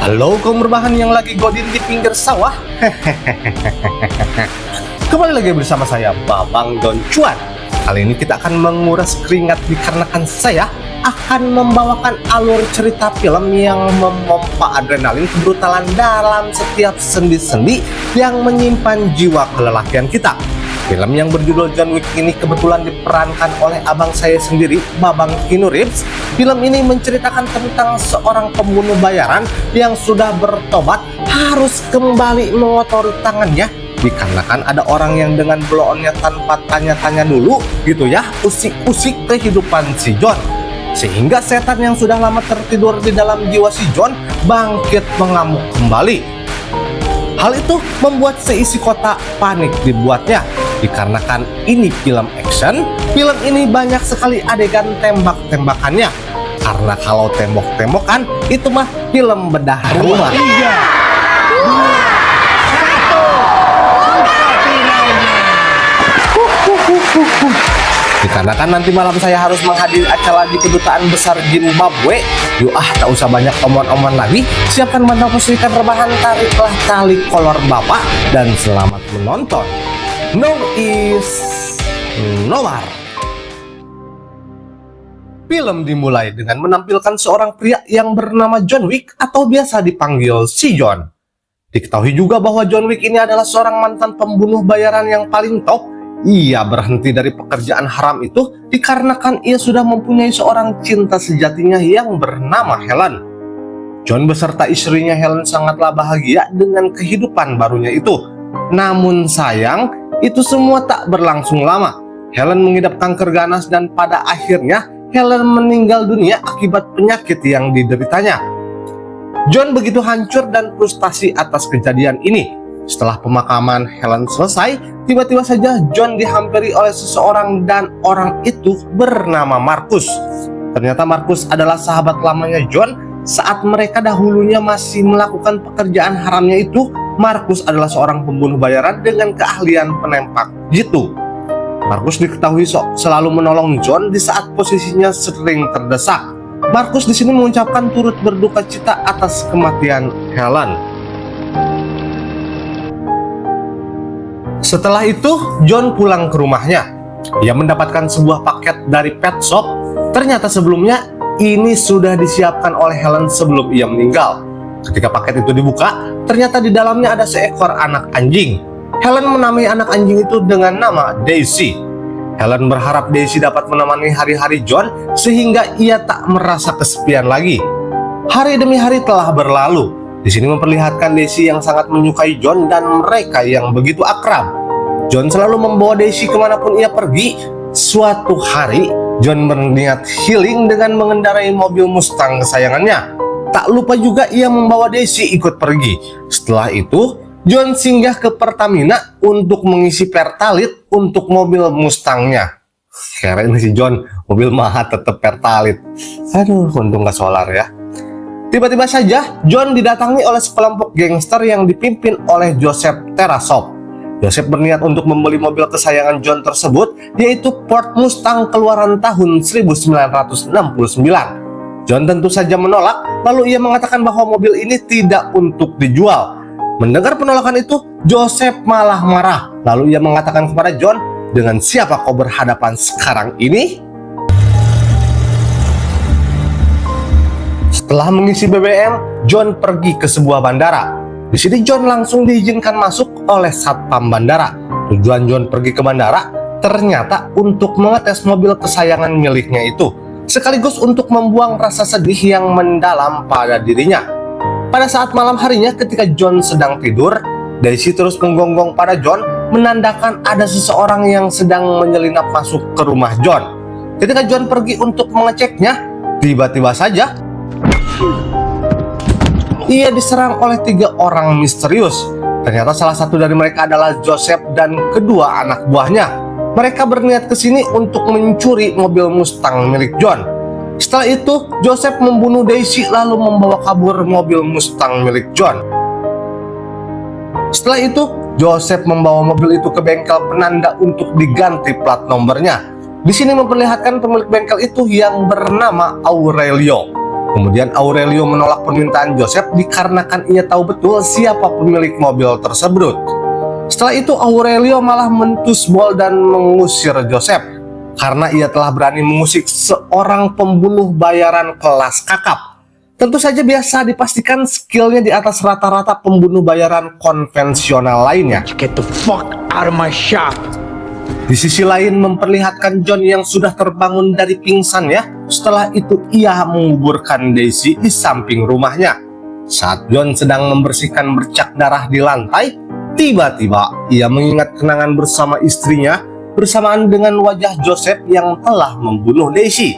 Halo kaum berbahan yang lagi godin di pinggir sawah. Kembali lagi bersama saya Babang Don Cuan. Kali ini kita akan menguras keringat dikarenakan saya akan membawakan alur cerita film yang memompa adrenalin kebrutalan dalam setiap sendi-sendi yang menyimpan jiwa kelelakian kita. Film yang berjudul John Wick ini kebetulan diperankan oleh abang saya sendiri, Babang Keanu Reeves. Film ini menceritakan tentang seorang pembunuh bayaran yang sudah bertobat harus kembali mengotori tangannya dikarenakan ada orang yang dengan blow-onnya tanpa tanya-tanya dulu gitu ya, usik-usik kehidupan si John. Sehingga setan yang sudah lama tertidur di dalam jiwa si John bangkit mengamuk kembali. Hal itu membuat seisi kota panik dibuatnya. Dikarenakan ini film action, film ini banyak sekali adegan tembak-tembakannya. Karena kalau tembok-tembokan, itu mah film bedah rumah. 3, 2, 1. Dikarenakan nanti malam saya harus menghadiri acara di Kedutaan Besar Zimbabwe. Yuk tak usah banyak omong-omong lagi. Siapkan bantal pusrikan rebahan, tariklah tali kolor bapak, dan selamat menonton. No is no more. Film dimulai dengan menampilkan seorang pria yang bernama John Wick atau biasa dipanggil si John. Diketahui juga bahwa John Wick ini adalah seorang mantan pembunuh bayaran yang paling top. Ia berhenti dari pekerjaan haram itu dikarenakan ia sudah mempunyai seorang cinta sejatinya yang bernama Helen. John beserta istrinya Helen sangatlah bahagia dengan kehidupan barunya itu. Namun sayang, itu semua tak berlangsung lama. Helen mengidap kanker ganas dan pada akhirnya Helen meninggal dunia akibat penyakit yang dideritanya. John begitu hancur dan frustasi atas kejadian ini. Setelah pemakaman Helen selesai, tiba-tiba saja John dihampiri oleh seseorang dan orang itu bernama Marcus. Ternyata Marcus adalah sahabat lamanya John saat mereka dahulunya masih melakukan pekerjaan haramnya itu. Marcus adalah seorang pembunuh bayaran dengan keahlian penembak jitu. Marcus diketahui selalu menolong John di saat posisinya sering terdesak. Marcus di sini mengucapkan turut berduka cita atas kematian Helen. Setelah itu, John pulang ke rumahnya. Ia mendapatkan sebuah paket dari pet shop. Ternyata sebelumnya ini sudah disiapkan oleh Helen sebelum ia meninggal. Ketika paket itu dibuka, ternyata di dalamnya ada seekor anak anjing. Helen menamai anak anjing itu dengan nama Daisy. Helen berharap Daisy dapat menemani hari-hari John sehingga ia tak merasa kesepian lagi. Hari demi hari telah berlalu. Di sini memperlihatkan Daisy yang sangat menyukai John dan mereka yang begitu akrab. John selalu membawa Daisy kemanapun ia pergi. Suatu hari, John berniat healing dengan mengendarai mobil Mustang kesayangannya. Tak lupa juga ia membawa Daisy ikut pergi. Setelah itu, John singgah ke Pertamina untuk mengisi pertalit untuk mobil Mustangnya. Keren si John, mobil mahal tetap pertalit. Aduh, untung gak solar ya. Tiba-tiba saja, John didatangi oleh sekelompok gangster yang dipimpin oleh Joseph Tarasov. Joseph berniat untuk membeli mobil kesayangan John tersebut, yaitu Ford Mustang keluaran tahun 1969. John tentu saja menolak, lalu ia mengatakan bahwa mobil ini tidak untuk dijual. Mendengar penolakan itu, Joseph malah marah. Lalu ia mengatakan kepada John, "Dengan siapa kau berhadapan sekarang ini?" Setelah mengisi BBM, John pergi ke sebuah bandara. Di sini John langsung diizinkan masuk oleh satpam bandara. Tujuan John pergi ke bandara ternyata untuk mengetes mobil kesayangan miliknya itu, sekaligus untuk membuang rasa sedih yang mendalam pada dirinya. Pada saat malam harinya ketika John sedang tidur, Daisy terus menggonggong pada John menandakan ada seseorang yang sedang menyelinap masuk ke rumah John. Ketika John pergi untuk mengeceknya, tiba-tiba saja ia diserang oleh 3 orang misterius. Ternyata salah satu dari mereka adalah Joseph dan kedua anak buahnya. Mereka berniat ke sini untuk mencuri mobil Mustang milik John. Setelah itu, Joseph membunuh Daisy lalu membawa kabur mobil Mustang milik John. Setelah itu, Joseph membawa mobil itu ke bengkel penanda untuk diganti plat nomornya. Di sini memperlihatkan pemilik bengkel itu yang bernama Aurelio. Kemudian Aurelio menolak permintaan Joseph dikarenakan ia tahu betul siapa pemilik mobil tersebut. Setelah itu Aurelio malah mentusbol dan mengusir Joseph karena ia telah berani mengusik seorang pembunuh bayaran kelas kakap. Tentu saja biasa dipastikan skillnya di atas rata-rata pembunuh bayaran konvensional lainnya. Get the fuck out of my shop. Di sisi lain memperlihatkan John yang sudah terbangun dari pingsannya. Setelah itu ia menguburkan Daisy di samping rumahnya. Saat John sedang membersihkan bercak darah di lantai, tiba-tiba ia mengingat kenangan bersama istrinya bersamaan dengan wajah Joseph yang telah membunuh Daisy.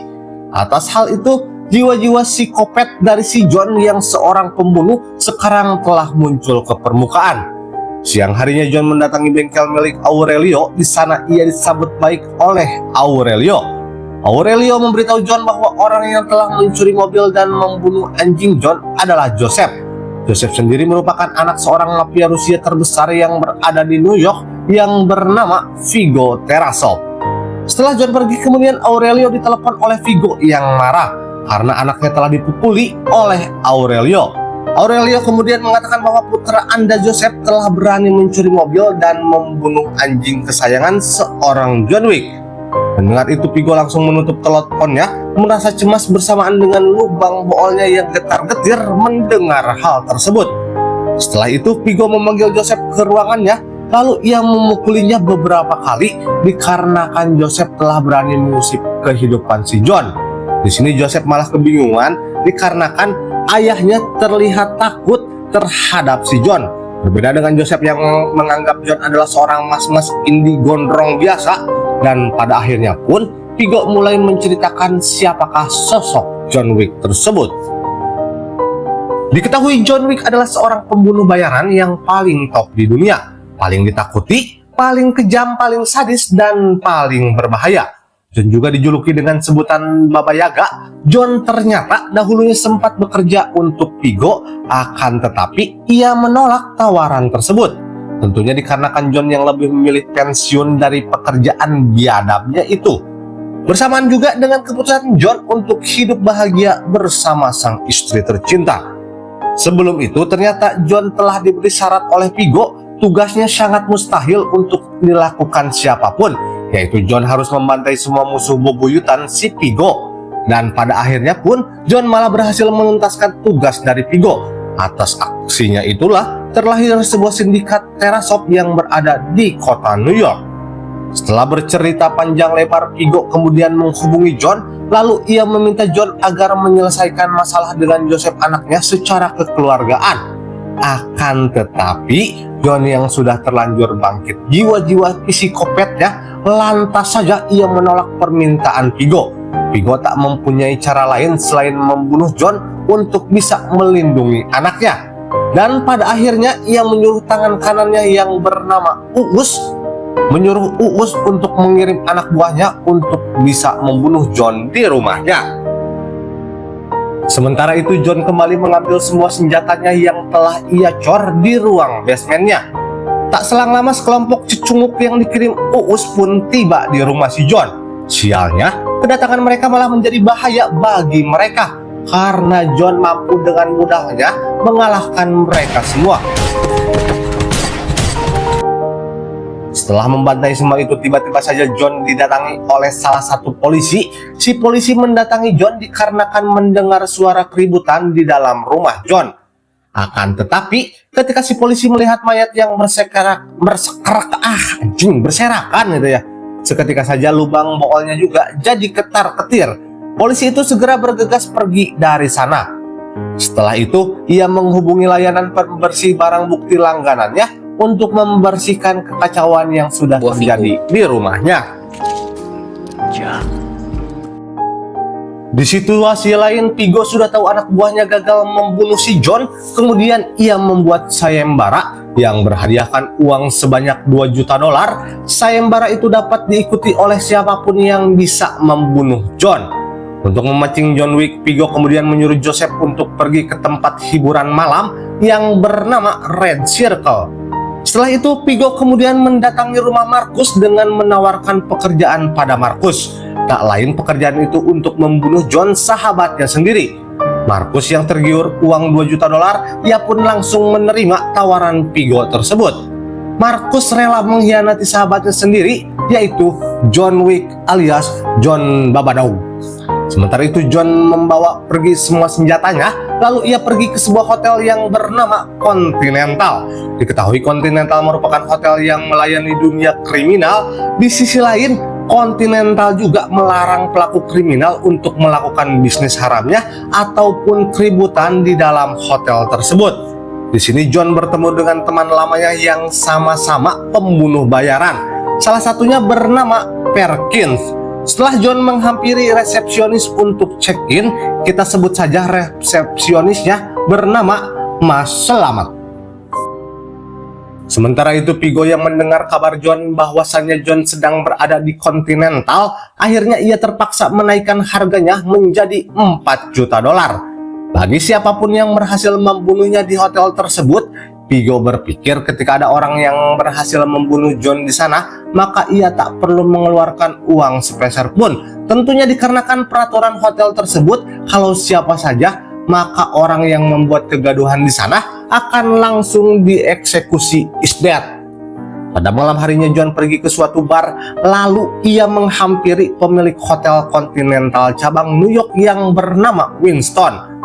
Atas hal itu, jiwa-jiwa psikopat dari si John yang seorang pembunuh sekarang telah muncul ke permukaan. Siang harinya John mendatangi bengkel milik Aurelio. Di sana ia disambut baik oleh Aurelio. Aurelio memberitahu John bahwa orang yang telah mencuri mobil dan membunuh anjing John adalah Joseph. Joseph sendiri merupakan anak seorang mafia Rusia terbesar yang berada di New York yang bernama Vigo Tarasov. Setelah John pergi, kemudian Aurelio ditelepon oleh Vigo yang marah karena anaknya telah dipukuli oleh Aurelio. Aurelio kemudian mengatakan bahwa putra Anda Joseph telah berani mencuri mobil dan membunuh anjing kesayangan seorang John Wick. Mendengar itu, Vigo langsung menutup teleponnya, merasa cemas bersamaan dengan lubang boolnya yang getar-getir mendengar hal tersebut. Setelah itu, Vigo memanggil Joseph ke ruangannya, lalu ia memukulinya beberapa kali dikarenakan Joseph telah berani mengusik kehidupan si John. Di sini Joseph malah kebingungan dikarenakan ayahnya terlihat takut terhadap si John. Berbeda dengan Joseph yang menganggap John adalah seorang mas-mas indie gondrong biasa. Dan pada akhirnya pun Vigo mulai menceritakan siapakah sosok John Wick tersebut. Diketahui John Wick adalah seorang pembunuh bayaran yang paling top di dunia, paling ditakuti, paling kejam, paling sadis, dan paling berbahaya. John juga dijuluki dengan sebutan Baba Yaga. John ternyata dahulunya sempat bekerja untuk Vigo, akan tetapi ia menolak tawaran tersebut. Tentunya dikarenakan John yang lebih memilih pensiun dari pekerjaan biadabnya itu. Bersamaan juga dengan keputusan John untuk hidup bahagia bersama sang istri tercinta. Sebelum itu ternyata John telah diberi syarat oleh Vigo, tugasnya sangat mustahil untuk dilakukan siapapun, yaitu John harus membantai semua musuh bebuyutan si Vigo. Dan pada akhirnya pun John malah berhasil menuntaskan tugas dari Vigo. Atas aksinya itulah terlahir sebuah sindikat Tarasov yang berada di kota New York. Setelah bercerita panjang lebar, Vigo kemudian menghubungi John, lalu ia meminta John agar menyelesaikan masalah dengan Joseph anaknya secara kekeluargaan. Akan tetapi John yang sudah terlanjur bangkit jiwa-jiwa psikopatnya, lantas saja ia menolak permintaan Vigo. Vigo tak mempunyai cara lain selain membunuh John untuk bisa melindungi anaknya. Dan pada akhirnya ia menyuruh tangan kanannya yang bernama Uus, menyuruh Uus untuk mengirim anak buahnya untuk bisa membunuh John di rumahnya. Sementara itu John kembali mengambil semua senjatanya yang telah ia cor di ruang basementnya. Tak selang lama sekelompok cecunguk yang dikirim Uus pun tiba di rumah si John. Sialnya, kedatangan mereka malah menjadi bahaya bagi mereka karena John mampu dengan mudahnya mengalahkan mereka semua. Setelah membantai semua itu, tiba-tiba saja John didatangi oleh salah satu polisi. Si polisi mendatangi John dikarenakan mendengar suara keributan di dalam rumah John. Akan tetapi ketika si polisi melihat mayat yang berserakan gitu ya, seketika saja lubang boolnya juga jadi ketar-ketir. Polisi itu segera bergegas pergi dari sana. Setelah itu ia menghubungi layanan pembersih barang bukti langganannya untuk membersihkan kekacauan yang sudah terjadi di rumahnya. Di situasi lain, Vigo sudah tahu anak buahnya gagal membunuh si John. Kemudian ia membuat sayembara yang berhadiahkan uang sebanyak $2 juta. Sayembara itu dapat diikuti oleh siapapun yang bisa membunuh John. Untuk memancing John Wick, Vigo kemudian menyuruh Joseph untuk pergi ke tempat hiburan malam yang bernama Red Circle. Setelah itu, Vigo kemudian mendatangi rumah Marcus dengan menawarkan pekerjaan pada Marcus. Tak lain pekerjaan itu untuk membunuh John, sahabatnya sendiri. Markus yang tergiur uang 2 juta dolar, ia pun langsung menerima tawaran Vigo tersebut. Markus rela mengkhianati sahabatnya sendiri, yaitu John Wick alias John Babadog. Sementara itu John membawa pergi semua senjatanya, lalu ia pergi ke sebuah hotel yang bernama Continental. Diketahui Continental merupakan hotel yang melayani dunia kriminal. Di sisi lain, Continental juga melarang pelaku kriminal untuk melakukan bisnis haramnya ataupun keributan di dalam hotel tersebut. Di sini John bertemu dengan teman lamanya yang sama-sama pembunuh bayaran. Salah satunya bernama Perkins. Setelah John menghampiri resepsionis untuk check-in, kita sebut saja resepsionisnya bernama Mas Selamat. Sementara itu Vigo yang mendengar kabar John bahwasannya John sedang berada di Continental, akhirnya ia terpaksa menaikkan harganya menjadi 4 juta dolar. Bagi siapapun yang berhasil membunuhnya di hotel tersebut, Vigo berpikir ketika ada orang yang berhasil membunuh John di sana, maka ia tak perlu mengeluarkan uang sepeser pun. Tentunya dikarenakan peraturan hotel tersebut, kalau siapa saja, maka orang yang membuat kegaduhan di sana akan langsung dieksekusi is dead. Pada malam harinya John pergi ke suatu bar, lalu ia menghampiri pemilik hotel Continental cabang New York yang bernama Winston.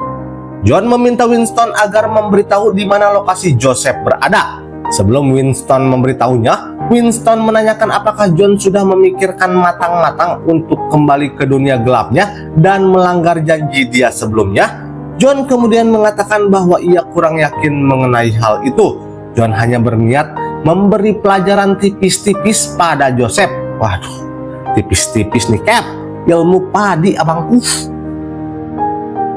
John meminta Winston agar memberitahu di mana lokasi Joseph berada. Sebelum Winston memberitahunya, Winston menanyakan apakah John sudah memikirkan matang-matang untuk kembali ke dunia gelapnya dan melanggar janji dia sebelumnya. John kemudian mengatakan bahwa ia kurang yakin mengenai hal itu. John hanya berniat memberi pelajaran tipis-tipis pada Joseph. Waduh, tipis-tipis nih Cap, ilmu padi abangku.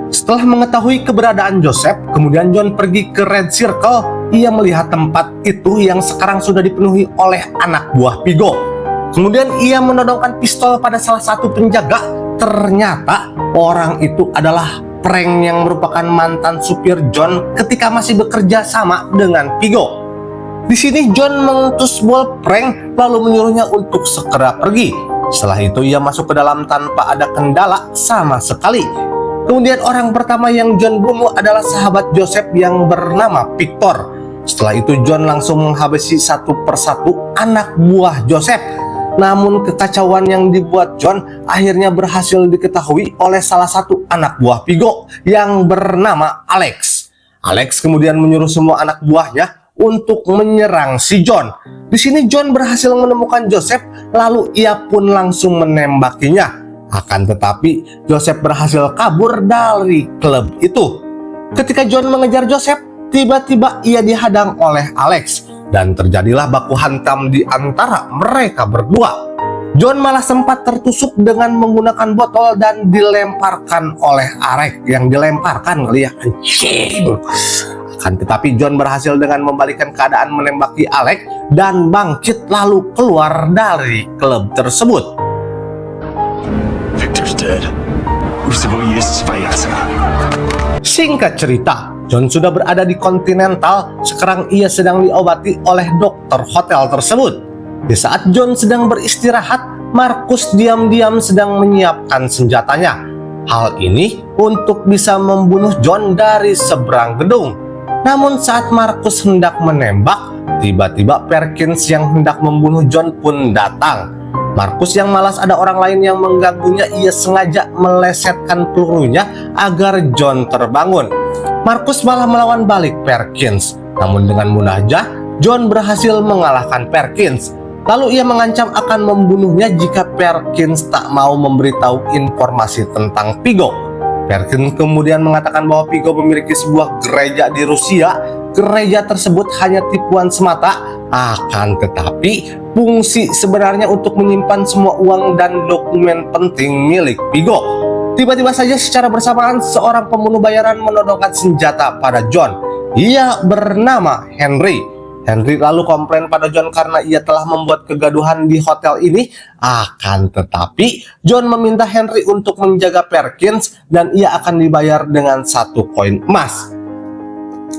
Setelah mengetahui keberadaan Joseph, kemudian John pergi ke Red Circle. Ia melihat tempat itu yang sekarang sudah dipenuhi oleh anak buah Vigo. Kemudian ia menodongkan pistol pada salah satu penjaga. Ternyata orang itu adalah Frank yang merupakan mantan supir John ketika masih bekerja sama dengan Vigo. Di sini John mengutus bol Frank lalu menyuruhnya untuk segera pergi. Setelah itu ia masuk ke dalam tanpa ada kendala sama sekali. Kemudian orang pertama yang John bunuh adalah sahabat Joseph yang bernama Victor. Setelah itu John langsung menghabisi satu persatu anak buah Joseph. Namun kekacauan yang dibuat John akhirnya berhasil diketahui oleh salah satu anak buah Vigo yang bernama Alex. Alex kemudian menyuruh semua anak buahnya untuk menyerang si John. Di sini John berhasil menemukan Joseph, lalu ia pun langsung menembakinya. Akan tetapi Joseph berhasil kabur dari klub itu. Ketika John mengejar Joseph, tiba-tiba ia dihadang oleh Alex dan terjadilah baku hantam di antara mereka berdua. John malah sempat tertusuk dengan menggunakan botol dan dilemparkan oleh Alex yang dilemparkan ya anjing. Akan tetapi John berhasil dengan membalikan keadaan menembaki Alex dan bangkit lalu keluar dari klub tersebut. Singkat cerita, John sudah berada di Continental. Sekarang ia sedang diobati oleh dokter hotel tersebut. Di saat John sedang beristirahat, Markus diam-diam sedang menyiapkan senjatanya. Hal ini untuk bisa membunuh John dari seberang gedung. Namun saat Markus hendak menembak, tiba-tiba Perkins yang hendak membunuh John pun datang. Markus yang malas ada orang lain yang mengganggunya, ia sengaja melesetkan pelurunya agar John terbangun. Markus malah melawan balik Perkins. Namun dengan mudahnya John berhasil mengalahkan Perkins. Lalu ia mengancam akan membunuhnya jika Perkins tak mau memberitahu informasi tentang Vigo. Perkins kemudian mengatakan bahwa Vigo memiliki sebuah gereja di Rusia. Gereja tersebut hanya tipuan semata. Akan tetapi fungsi sebenarnya untuk menyimpan semua uang dan dokumen penting milik Vigo. Tiba-tiba saja secara bersamaan seorang pembunuh bayaran menodongkan senjata pada John. Ia bernama Henry. Henry lalu komplain pada John karena ia telah membuat kegaduhan di hotel ini. Akan tetapi John meminta Henry untuk menjaga Perkins dan ia akan dibayar dengan 1 koin emas.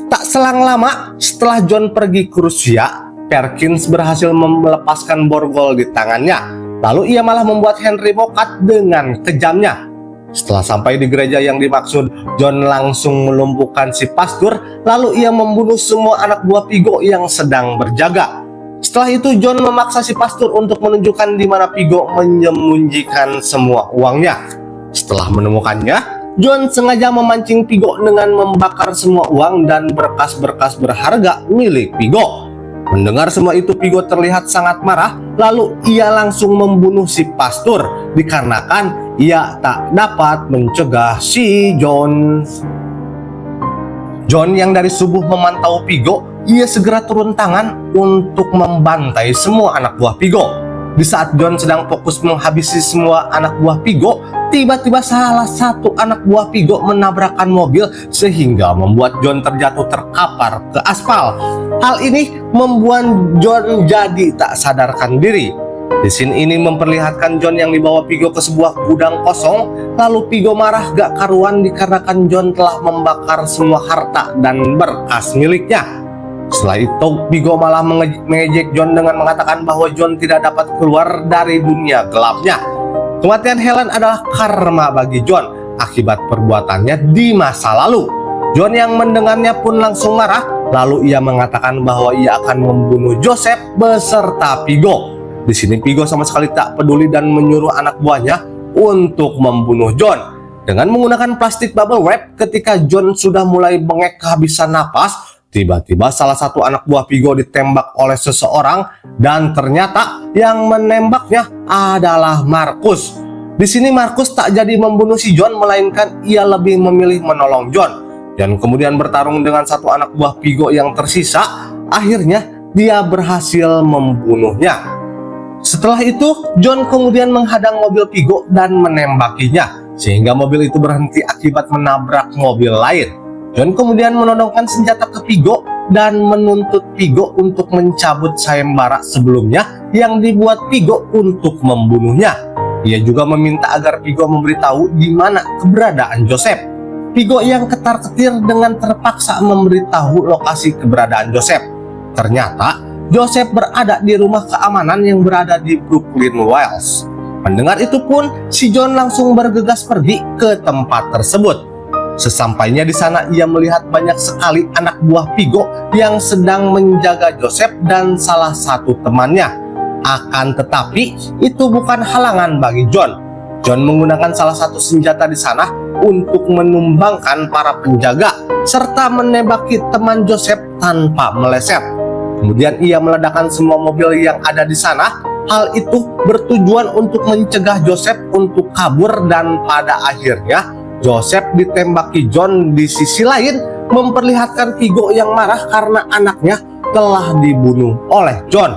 Tak selang lama setelah John pergi ke Rusia, Perkins berhasil melepaskan borgol di tangannya. Lalu ia malah membuat Henry mokat dengan kejamnya. Setelah sampai di gereja yang dimaksud, John langsung melumpuhkan si pastor, lalu ia membunuh semua anak buah Pigo yang sedang berjaga. Setelah itu John memaksa si pastor untuk menunjukkan di mana Pigo menyembunyikan semua uangnya. Setelah menemukannya, John sengaja memancing Pigo dengan membakar semua uang dan berkas-berkas berharga milik Pigo. Mendengar semua itu, Pigo terlihat sangat marah, lalu ia langsung membunuh si pastor dikarenakan ia tak dapat mencegah si John. John yang dari subuh memantau Pigo, ia segera turun tangan untuk membantai semua anak buah Pigo. Di saat John sedang fokus menghabisi semua anak buah Pigo, tiba-tiba salah satu anak buah Pigo menabrakkan mobil sehingga membuat John terjatuh terkapar ke aspal. Hal ini membuat John jadi tak sadarkan diri. Di scene ini memperlihatkan John yang dibawa Pigo ke sebuah gudang kosong, lalu Pigo marah gak karuan dikarenakan John telah membakar semua harta dan berkas miliknya. Setelah itu, Pigo malah mengejek John dengan mengatakan bahwa John tidak dapat keluar dari dunia gelapnya. Kematian Helen adalah karma bagi John akibat perbuatannya di masa lalu. John yang mendengarnya pun langsung marah, lalu ia mengatakan bahwa ia akan membunuh Joseph beserta Pigo. Di sini Pigo sama sekali tak peduli dan menyuruh anak buahnya untuk membunuh John. Dengan menggunakan plastik bubble wrap, ketika John sudah mulai bengek kehabisan napas, tiba-tiba salah satu anak buah Pigo ditembak oleh seseorang dan ternyata yang menembaknya adalah Markus. Di sini Markus tak jadi membunuh si John, melainkan ia lebih memilih menolong John dan kemudian bertarung dengan satu anak buah Pigo yang tersisa. Akhirnya dia berhasil membunuhnya. Setelah itu John kemudian menghadang mobil Pigo dan menembakinya sehingga mobil itu berhenti akibat menabrak mobil lain. John kemudian menodongkan senjata ke Pigo dan menuntut Pigo untuk mencabut sayembara sebelumnya yang dibuat Pigo untuk membunuhnya. Ia juga meminta agar Pigo memberitahu di mana keberadaan Joseph. Pigo yang ketar-ketir dengan terpaksa memberitahu lokasi keberadaan Joseph. Ternyata Joseph berada di rumah keamanan yang berada di Brooklyn, Wales. Mendengar itu pun, si John langsung bergegas pergi ke tempat tersebut. Sesampainya di sana, ia melihat banyak sekali anak buah Pigo yang sedang menjaga Joseph dan salah satu temannya. Akan tetapi, itu bukan halangan bagi John. John menggunakan salah satu senjata di sana untuk menumbangkan para penjaga serta menembaki teman Joseph tanpa meleset. Kemudian ia meledakkan semua mobil yang ada di sana. Hal itu bertujuan untuk mencegah Joseph untuk kabur dan pada akhirnya Joseph ditembaki John. Di sisi lain memperlihatkan Pigo yang marah karena anaknya telah dibunuh oleh John.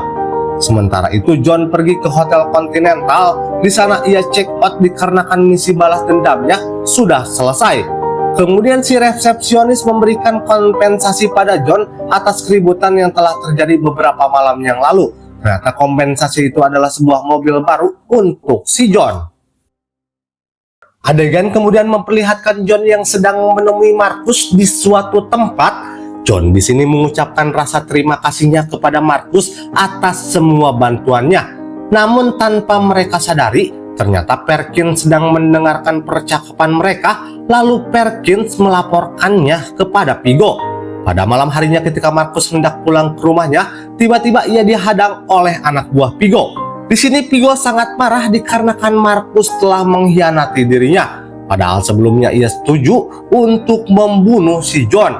Sementara itu John pergi ke Hotel Continental. Di sana ia check out dikarenakan misi balas dendamnya sudah selesai. Kemudian si resepsionis memberikan kompensasi pada John atas keributan yang telah terjadi beberapa malam yang lalu. Ternyata kompensasi itu adalah sebuah mobil baru untuk si John. Adegan kemudian memperlihatkan John yang sedang menemui Markus di suatu tempat. John di sini mengucapkan rasa terima kasihnya kepada Markus atas semua bantuannya. Namun tanpa mereka sadari, ternyata Perkins sedang mendengarkan percakapan mereka, lalu Perkins melaporkannya kepada Pigo. Pada malam harinya ketika Markus hendak pulang ke rumahnya, tiba-tiba ia dihadang oleh anak buah Pigo. Di sini Pigo sangat marah dikarenakan Markus telah mengkhianati dirinya. Padahal sebelumnya ia setuju untuk membunuh si John.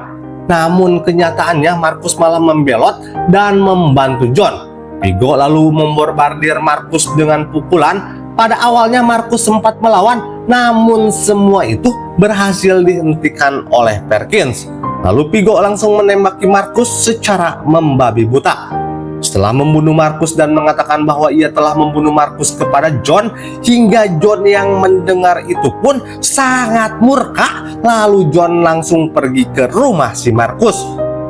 Namun kenyataannya Markus malah membelot dan membantu John. Pigo lalu membombardir Markus dengan pukulan. Pada awalnya Markus sempat melawan, namun semua itu berhasil dihentikan oleh Perkins. Lalu Pigo langsung menembaki Markus secara membabi buta. Setelah membunuh Markus dan mengatakan bahwa ia telah membunuh Markus kepada John, hingga John yang mendengar itu pun sangat murka. Lalu John langsung pergi ke rumah si Markus.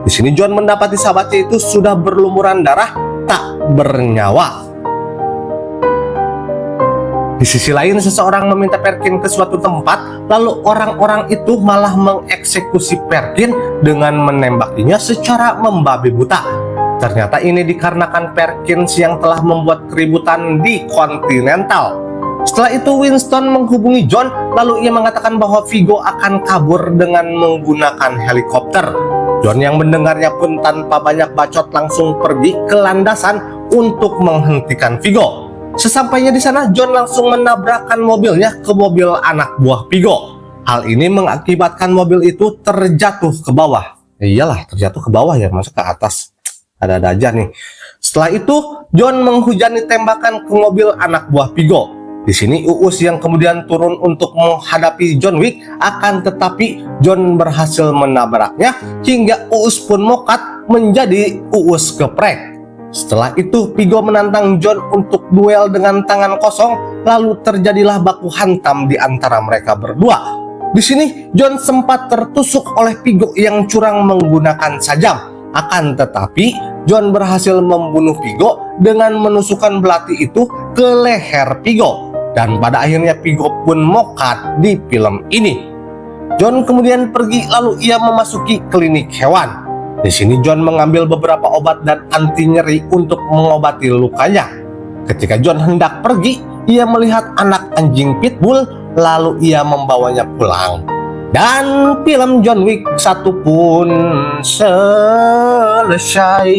Di sini John mendapati sahabatnya itu sudah berlumuran darah, tak bernyawa. Di sisi lain, seseorang meminta Perkins ke suatu tempat, lalu orang-orang itu malah mengeksekusi Perkins dengan menembakinya secara membabi buta. Ternyata ini dikarenakan Perkins yang telah membuat keributan di Continental. Setelah itu Winston menghubungi John, lalu ia mengatakan bahwa Vigo akan kabur dengan menggunakan helikopter. John yang mendengarnya pun tanpa banyak bacot langsung pergi ke landasan untuk menghentikan Vigo. Sesampainya di sana, John langsung menabrakkan mobilnya ke mobil anak buah Vigo. Hal ini mengakibatkan mobil itu terjatuh ke bawah. Iyalah, terjatuh ke bawah ya, masa ke atas. Ada-ada aja nih. Setelah itu, John menghujani tembakan ke mobil anak buah Vigo. Di sini Uus yang kemudian turun untuk menghadapi John Wick, akan tetapi John berhasil menabraknya hingga Uus pun mokat menjadi Uus geprek. Setelah itu Vigo menantang John untuk duel dengan tangan kosong, lalu terjadilah baku hantam di antara mereka berdua. Di sini John sempat tertusuk oleh Vigo yang curang menggunakan sajam. Akan tetapi John berhasil membunuh Vigo dengan menusukkan belati itu ke leher Vigo. Dan pada akhirnya Vigo pun mokat di film ini. John kemudian pergi lalu ia memasuki klinik hewan. Di sini John mengambil beberapa obat dan anti nyeri untuk mengobati lukanya. Ketika John hendak pergi, ia melihat anak anjing pitbull lalu ia membawanya pulang. Dan film John Wick 1 pun selesai.